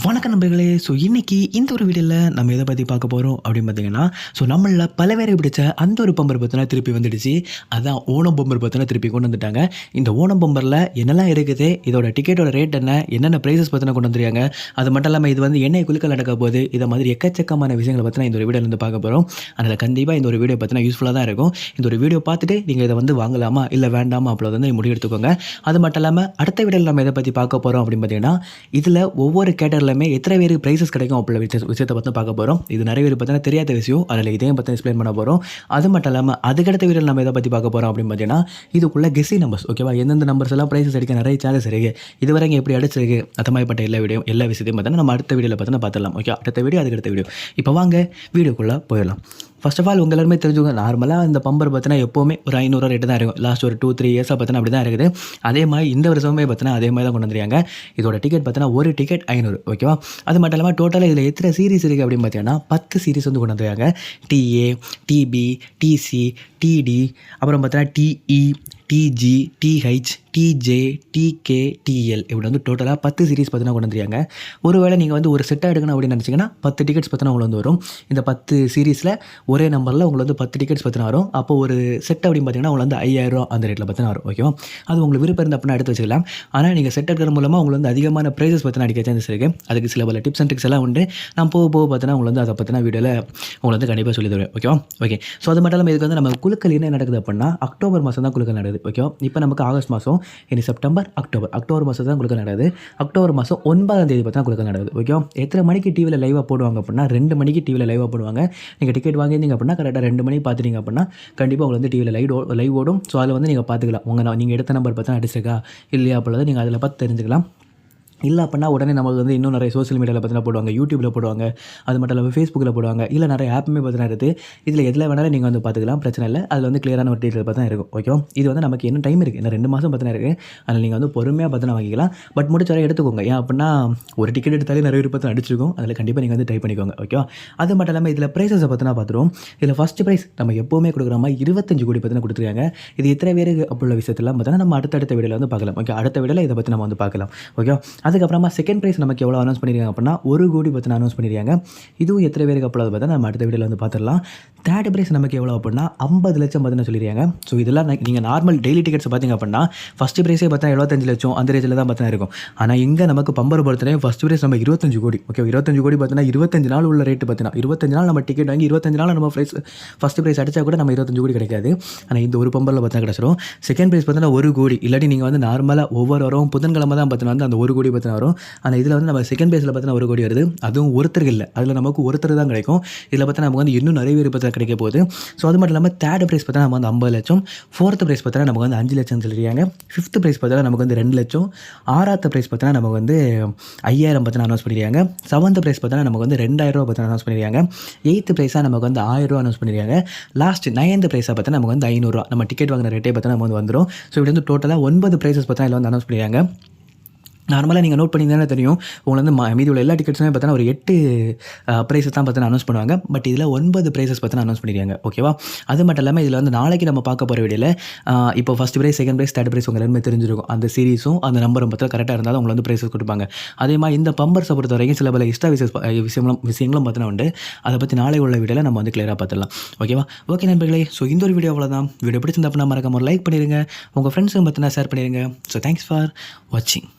வணக்கம் நண்பர்களே. இன்றைக்கி இந்த ஒரு வீடியோவில் நம்ம எதை பற்றி பார்க்க போகிறோம் அப்படின்னு பார்த்தீங்கன்னா, நம்மளில் பல பேரை பிடிச்ச அந்த ஒரு பம்பர் பார்த்தீங்கன்னா திருப்பி வந்துடுச்சு. அதான் ஓணம் பம்பர் பார்த்தீங்கன்னா திருப்பி கொண்டு வந்துட்டாங்க. இந்த ஓணம் பம்பரில் என்னெல்லாம் இருக்குது, இதோட டிக்கெட்டோட ரேட் என்ன, என்னென்ன ப்ரைஸஸ் பார்த்தீங்கன்னா கொண்டு வந்துருக்காங்க, அது மட்டும் இல்லாமல் இது வந்து என்ன குழுக்கள் நடக்க போகுது, இதை மாதிரி எக்கச்சக்கமான விஷயங்களை பார்த்தீங்கன்னா இந்த ஒரு வீடியோவில் பார்க்க போகிறோம். அதனால் கண்டிப்பாக இந்த ஒரு வீடியோ பார்த்தீங்கன்னா யூஸ்ஃபுல்லாக தான் இருக்கும். இந்த ஒரு வீடியோ பார்த்துட்டு நீங்கள் இதை வந்து வாங்கலாமா இல்லை வேண்டாமா அப்போ வந்து முடிவு எடுத்துக்கோங்க. அது மட்டும் இல்லாமல் அடுத்த வீடியோவில் நம்ம எதை பற்றி பார்க்க போகிறோம் அப்படின்னு பார்த்தீங்கன்னா, இதில் ஒவ்வொரு கேட்டர் எல்லாமே எத்தனை பேருக்கு ப்ரைஸஸ் கிடைக்கும் அப்படி விஷயத்தை பற்றி பார்க்க போகிறோம். இது நிறைய பேர் பார்த்தீங்கன்னா தெரியாத விஷயம். அதில் இதையும் பற்றி எக்ஸ்பிளைன் பண்ண போகிறோம். அது மட்டும் இல்லாமல் அதுக்கடுத்த வீடியோவில் நம்ம எதை பற்றி பார்க்க போகிறோம் அப்படின்னு பார்த்தீங்கன்னா, இதுக்குள்ள கெஸ்ஸிங் நம்பர்ஸ் ஓகேவா, எந்தெந்த நம்பர்ஸ் எல்லாம் ப்ரைஸஸ் அடிக்க நிறைய சான்சஸ் இருக்குது, இதுவரைக்கும் எப்படி அடிச்சிருக்கு, அந்த மாதிரிப்பட்ட எல்லா விஷயத்தையும் பார்த்தீங்கன்னா நம்ம அடுத்த வீடியோவில் பார்த்தீங்கன்னா பார்த்துடலாம். ஓகே, அடுத்த வீடியோ அதுக்கடுத்த வீடியோ. இப்போ வாங்க வீடியோக்குள்ளே போயிடலாம். ஃபர்ஸ்ட் ஆஃப் ஆல் உங்கள் எல்லாருமே தெரிஞ்சுங்க, நார்மலாக இந்த பம்பர் பார்த்தீங்கன்னா எப்போவுமே ஒரு 500 ரேட்டு தான் இருக்கும். லாஸ்ட் ஒரு 2-3 இயர்ஸாக பார்த்தீங்கன்னா அப்படி தான் இருக்குது. அதே மாதிரி இந்த வருஷமே பார்த்தீங்கன்னா அதே மாதிரி தான் கொண்டு வந்துருக்காங்க. இதோட டிக்கெட் பார்த்தீங்கன்னா ஒரு டிக்கெட் 500 ஓகேவா. அது மட்டும் இல்லாமல் டோட்டலாக இதில் எத்தனை சீரிஸ் இருக்குது அப்படின்னு பார்த்தீங்கன்னா 10 சீரிஸ் வந்து கொண்டு வந்துருக்காங்க. டிஏ, டிபி, டிசி, டிடி, அப்புறம் பார்த்தீங்கன்னா டிஇ, டிஜி, டிஹெச், டிஜே, டிகே, டிஎல் இப்படி வந்து டோட்டலாக 10 சீரிஸ் பார்த்தீங்கன்னா கொண்டு வந்துருக்காங்க. ஒருவேளை நீங்கள் வந்து ஒரு செட்டாக எடுக்கணும் அப்படின்னு நினச்சிங்கன்னா 10 டிக்கெட்ஸ் பார்த்தீங்கன்னா உங்களுக்கு வந்து வரும். இந்த 10 சீரிஸில் ஒரே நம்பரில் உங்களுக்கு வந்து 10 டிக்கெட்ஸ் பார்த்தீங்கன்னா வரும். அப்போ ஒரு செட் அப்படின்னு பார்த்தீங்கன்னா உங்களுக்கு வந்து 5000 அந்த ரேட்டில் பார்த்தீங்கன்னா வரும். ஓகேவா, அது உங்களுக்கு விருப்பம் இருந்த அப்படின்னா எடுத்து வச்சுக்கலாம். ஆனால் நீங்கள் செட் எடுக்கிற மூலமாக உங்களுக்கு வந்து அதிகமான ப்ரைஸஸ் பார்த்தீங்கன்னா அடிக்க சான்சஸ் இருக்குது. அதுக்கு சில பல டிப்ஸ் அண்ட் ட்ரிக்ஸ் எல்லாம் உண்டு. நான் போக பார்த்தீங்கன்னா உங்களுக்கு வந்து அதை பற்றின வீடியோவில் உங்களுக்கு வந்து கண்டிப்பாக சொல்லி தருவேன். ஓகேவா, ஓகே. ஸோ அது மட்டும் இல்லாமல் இதுக்கு வந்து நம்ம குழுக்கள் என்ன நடக்குது அப்படின்னா அக்டோபர் மாதம் தான் குழுக்கள் நடக்குது. ஓகேவா, இப்போ நமக்கு ஆகஸ்ட் மாதம், இனி செப்டம்பர், அக்டோபர் மாதம் தான் குழுக்கள் நடக்குது. அக்டோபர் மாதம் 9ஆம் தேதி பார்த்தா குழுக்கள் நடக்குது. ஓகே, எத்தனை மணிக்கு டிவியில் லைவாக போடுவாங்க அப்படின்னா 2 மணிக்கு டிவியில் லைவாக போடுவாங்க. நீங்கள் டிக்கெட் வாங்கியிருந்தீங்க அப்படின்னா கரெக்டாக 2 மணிக்கு பார்த்துட்டீங்க அப்படின்னா கண்டிப்பாக உங்களுக்கு வந்து டிவியில் லைவ் ஓடும். ஸோ அதில் வந்து நீங்கள் பார்த்துக்கலாம். நீங்கள் எடுத்த நம்பர் பார்த்தா அடிச்சிருக்கா இல்லையா அப்பொழுது நீங்கள் அதில் பார்த்து தெரிஞ்சுக்கலாம். இல்லை அப்படின்னா உடனே நமக்கு வந்து இன்னும் நிறைய சோஷியல் மீடியாவில் பார்த்தீங்கன்னா போடுவாங்க, யூடியூப்பில் போடுவாங்க, அது மட்டும் இல்லாமல் ஃபேஸ்புக்கில் போடுவாங்க, இல்லை நிறைய ஆப்புமே பார்த்தீங்கன்னா இருக்குது. இதில் எதில் வேணாலும் நீங்கள் வந்து பார்த்துக்கலாம், பிரச்சனை இல்லை. அதில் வந்து கிளியரான ஒரு டீட்டெயில் பார்த்தா இருக்கும். ஓகே, இது வந்து நமக்கு என்ன டைம் இருக்குது, இன்னும் 2 மாதம் பார்த்தீங்கன்னா இருக்குது. அதில் நீங்கள் வந்து பொறுமையாக பார்த்தீங்கன்னா வாங்கிக்கலாம். பட் முடிச்ச வரை எடுத்துக்கோங்க. ஏன் அப்படின்னா ஒரு டிக்கெட் எடுத்தாலே நிறைய பேர் பார்த்து அடிச்சிருக்கும். அதில் கண்டிப்பாக நீங்கள் வந்து ட்ரை பண்ணிக்கோங்க. ஓகே, அது மட்டும் இல்லாமல் இதில் ப்ரைஸஸை பார்த்தீங்கன்னா பார்த்துருவோம். இதில் ஃபஸ்ட்டு ப்ரைஸ் நம்ம எப்போவுமே கொடுக்குற மாதிரி 25 கோடி பார்த்தீங்கன்னா கொடுத்துருக்காங்க. இது எத்தனை பேருக்கு அப்படிள்ள விஷயத்தெல்லாம் பார்த்தீங்கன்னா நம்ம அடுத்த வீடியோவில் வந்து பார்க்கலாம். ஓகே, அடுத்த வீடியோவில் இதை பற்றி நம்ம வந்து பார்க்கலாம். ஓகே, அதுக்கப்புறமா செகண்ட் ப்ரைஸ் நமக்கு எவ்வளோ அனௌன்ஸ் பண்ணியிருக்காங்க அப்படின்னா 1 கோடி பார்த்தீங்கன்னா அனௌன்ஸ் பண்ணியிருக்காங்க. இதுவும் எத்தனை பேருக்கு அப்போ பார்த்தா நம்ம அடுத்த வீடியோவில் வந்து பார்த்துடலாம். தேர்ட் ப்ரைஸ் நமக்கு எவ்வளோ அப்படின்னா 50 லட்சம் பார்த்தீங்கன்னா சொல்லியிருக்காங்க. ஸோ இதெல்லாம் நீங்கள் நார்மல் டெய்லி டிக்கெட்ஸ் பார்த்தீங்க அப்படின்னா ஃபஸ்ட் ப்ரைஸே பார்த்தா 75 லட்சம் அந்த ரேஞ்சில் தான் பார்த்தா இருக்கும். ஆனால் இங்கே நமக்கு பம்பர் பொறுத்தவரையும் ஃபஸ்ட் ப்ரைஸ் நம்ம 25 கோடி. ஓகே, 25 கோடி பார்த்தீங்கன்னா 25 நாள் உள்ள ரேட்டு பார்த்தீங்கன்னா 25 நாள் நம்ம டிக்கெட் வாங்கி 25 நாள் நம்ம ஃபஸ்ட் ப்ரைஸ் அடித்தா கூட நம்ம 25 கோடி கிடைக்காது. ஆனால் இந்த ஒரு பம்பரில் பார்த்தா கிடச்சிரும். செகண்ட் ப்ரைஸ் பார்த்தீங்கன்னா 1 கோடி. இல்லாட்டி நீங்கள் வந்து நார்மலாக ஒவ்வொரு வாரம் புதன்கிழமை தான் பார்த்தீங்கன்னா வந்து அந்த 1 கோடி பார்த்தீங்கன்னா வரும். ஆனால் இதில் வந்து நம்ம செகண்ட் பேஸில் பார்த்தீங்கன்னா 1 கோடி வருது. அதுவும் ஒருத்தருக்கு இல்லை, அதில் நமக்கு ஒருத்தர் தான் கிடைக்கும். இதில் பார்த்தா நமக்கு வந்து இன்னும் நிறைய பேர் பார்த்தா கிடைக்க போகுது. ஸோ அது மட்டும் இல்லாமல் தேர்ட் ப்ரைஸ் பார்த்தா நம்ம வந்து 50 லட்சம், ஃபோர்த் ப்ரைஸ் பார்த்தா நமக்கு வந்து 5 லட்சம் சொல்லியிருக்காங்க, ஃபிஃப்த் ப்ரைஸ் பார்த்தா நமக்கு வந்து 2 லட்சம், ஆறாவது ப்ரைஸ் பார்த்தா நமக்கு வந்து 5000 பார்த்தா அனௌன்ஸ் பண்ணியிருக்காங்க, செவன்த் ப்ரைஸ் பார்த்தா நமக்கு வந்து 2000 பார்த்தா அனௌன்ஸ் பண்ணியிருக்காங்க, எயித்து ப்ரைஸாக நமக்கு வந்து 1000 அனௌன்ஸ் பண்ணியிருக்காங்க, லாஸ்ட் 9th ப்ரைஸாக பார்த்தா நமக்கு வந்து 500 நம்ம டிக்கெட் வாங்கின ரேட்டே பார்த்தா நம்ம வந்து வந்துடும். ஸோ இப்படி வந்து டோட்டலாக 9 ப்ரைஸஸ் பார்த்தா இதில் வந்து அனௌன்ஸ் பண்ணியிருக்காங்க. நார்மலாக நீங்கள் நோட் பண்ணியிருந்தானே தெரியும், உங்களை வந்து மீதி உள்ள எல்லா டிக்கெட்ஸுமே பார்த்தீங்கன்னா ஒரு 8 ப்ரைஸஸ் தான் பார்த்தீங்கன்னா அனௌன்ஸ் பண்ணுவாங்க. பட் இதில் 9 ப்ரைஸஸ் பார்த்தீங்கன்னா அனௌன்ஸ் பண்ணியிருக்காங்க. ஓகேவா, அது மட்டும் இல்லாமல் இதில் வந்து நாளைக்கு நம்ம பார்க்க போகிற வீடியோவில் இப்போ first prize, second prize, third prize உங்கள் எல்லாருமே தெரிஞ்சிருக்கும். அந்த சீரிஸும் அந்த நம்பரும் பார்த்தா கரெக்டாக இருந்தாலும் உங்களை வந்து ப்ரைஸஸ் கொடுப்பாங்க. அதே மாதிரி இந்த பம்பர்ஸை பொறுத்த வரைக்கும் சில பல எக்ஸ்ட்ரா விஷயங்களும் பார்த்தீங்கன்னா உண்டு. அதை பற்றி நாளை உள்ள வீடியோவில் நம்ம வந்து கிளியராக பார்த்துடலாம். ஓகேவா, ஓகே நண்பர்களே. ஸோ இந்த ஒரு வீடியோ அவ்வளோதான். வீடியோ பிடிச்சிருந்தா அப்படின்னா மறக்காம ஒரு லைக் பண்ணிடுங்க, உங்கள் ஃப்ரெண்ட்ஸும் பார்த்தீங்கன்னா ஷேர் பண்ணிடுங்க. ஸோ தேங்க்ஸ் ஃபார் வாட்சிங்.